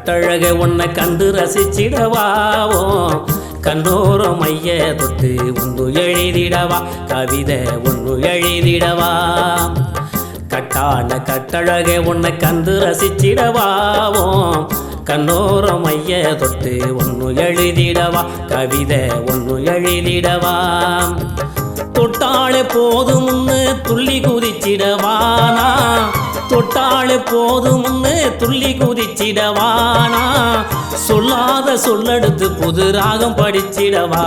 கட்டழக உன்னை கண்டு ரசிச்சிடவாவோ கண்ணோரம் மைய தொட்டு ஒன்று எழுதிடவா கவிதை ஒன்று எழுதிடவா கட்டான கட்டழக உன்னை கண்டு ரசிச்சிடவாவோ கண்ணோரம் மைய தொட்டு ஒன்று எழுதிடவா கவிதை ஒன்று எழுதிடவா தொட்டாளே போதும்னு துள்ளி குதிச்சிடவானா தொட்டாளே போதும்னு துள்ளி குதிச்சிடவானா சொல்லாத சொல்லெடுத்து புது ராகம் படிச்சிடவா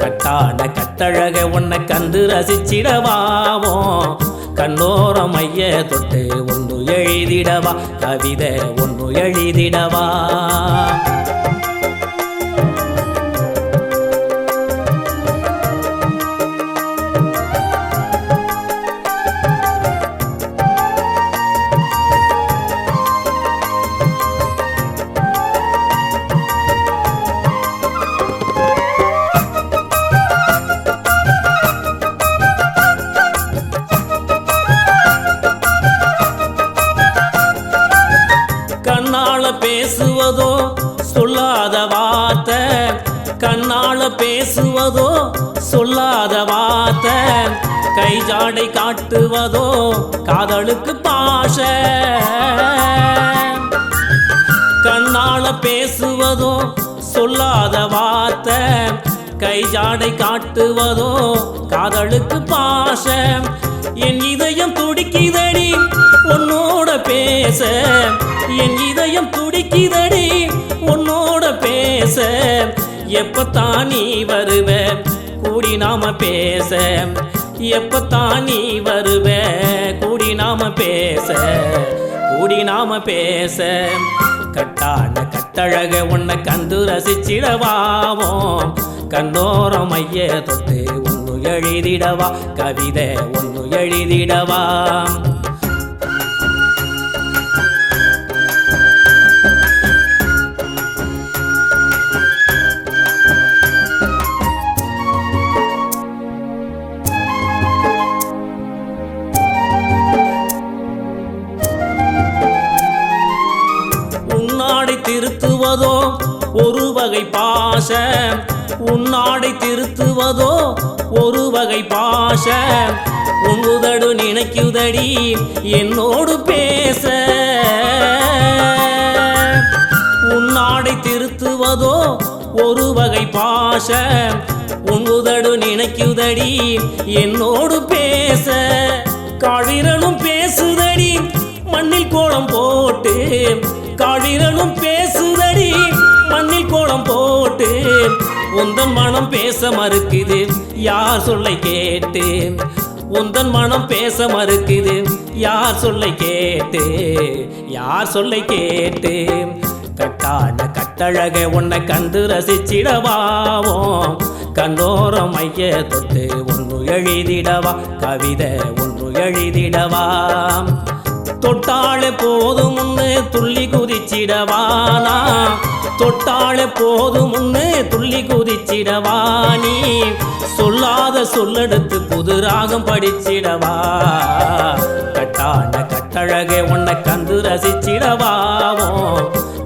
கட்டான கட்டழக உன்னை கண்டு ரசிச்சிடவாவோ கண்ணோரம் மைய தொட்டு ஒன்று எழுதிடவா கவிதை ஒன்று எழுதிடவா பேசுவதோ சொல்லாத வார்த்தை கண்ணால பேசுவதோ சொல்லாத வார்த்தை கை ஜாடை காட்டுவதோ காதலுக்கு பாஷை கண்ணால பேசுவதோ சொல்லாத வார்த்தை கை ஜாடை காட்டுவதோ காதலுக்கு பாஷை என் இதயம் துடிக்குதடி உன்னோட பேச என் இதயம் துடிக்குதடி உன்னோட பேச எப்பத்தான் நீ வருவ கூடி நாம பேச எப்பத்தான் நீ வருவ கூடி நாம பேச கூடி நாம பேச கட்டான கட்டழக உன்னை கண்டு ரசிச்சிடவாவோ கண்ணோரம் மைய தொட்டு ஒன்று எழுதிடவா கவிதை ஒன்று எழுதிடவா திருத்துவதோ ஒரு வகை பாஷ உன்னாடை திருத்துவதோ ஒரு வகை பாஷ உன்னுதடு நினைக்குதடி என்னோடு பேச உன்னாடை திருத்துவதோ ஒரு வகை பாஷ உன்னுதடு நினைக்குதடி என்னோடு பேச காழிரனும் பேசுதடி மண்ணில் கோலம் போட்டு காழிரனும் பேசுதடி மண்ணில் கோலம் போட்டு உந்தன் மனம் பேச மறுக்குது யார் சொல்லை கேட்டு உந்தன் மனம் பேச மறுக்குது யார் சொல்லை கேட்டு யார் சொல்லை கேட்டு கட்டான கட்டழக உன்னை கண்டு ரசிச்சிடவாவோ கண்ணோரம் மைய தொட்டு ஒன்று எழுதிடவா கவிதை ஒன்று எழுதிடவா தொட்டாளே போதும்னு துள்ளி குதிச்சிடவானா தொட்டாளே போதும்னு துள்ளி குதிச்சிடவானி சொல்லாத சொல்லெடுத்து புது ராகம் படிச்சிடவா கட்டான கட்டழக உன்னை கண்டு ரசிச்சிடவாவோ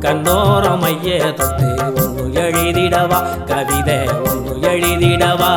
கண்ணோரம் மைய தொட்டு ஒன்று எழுதிடவா கவிதை ஒன்று எழுதிடவா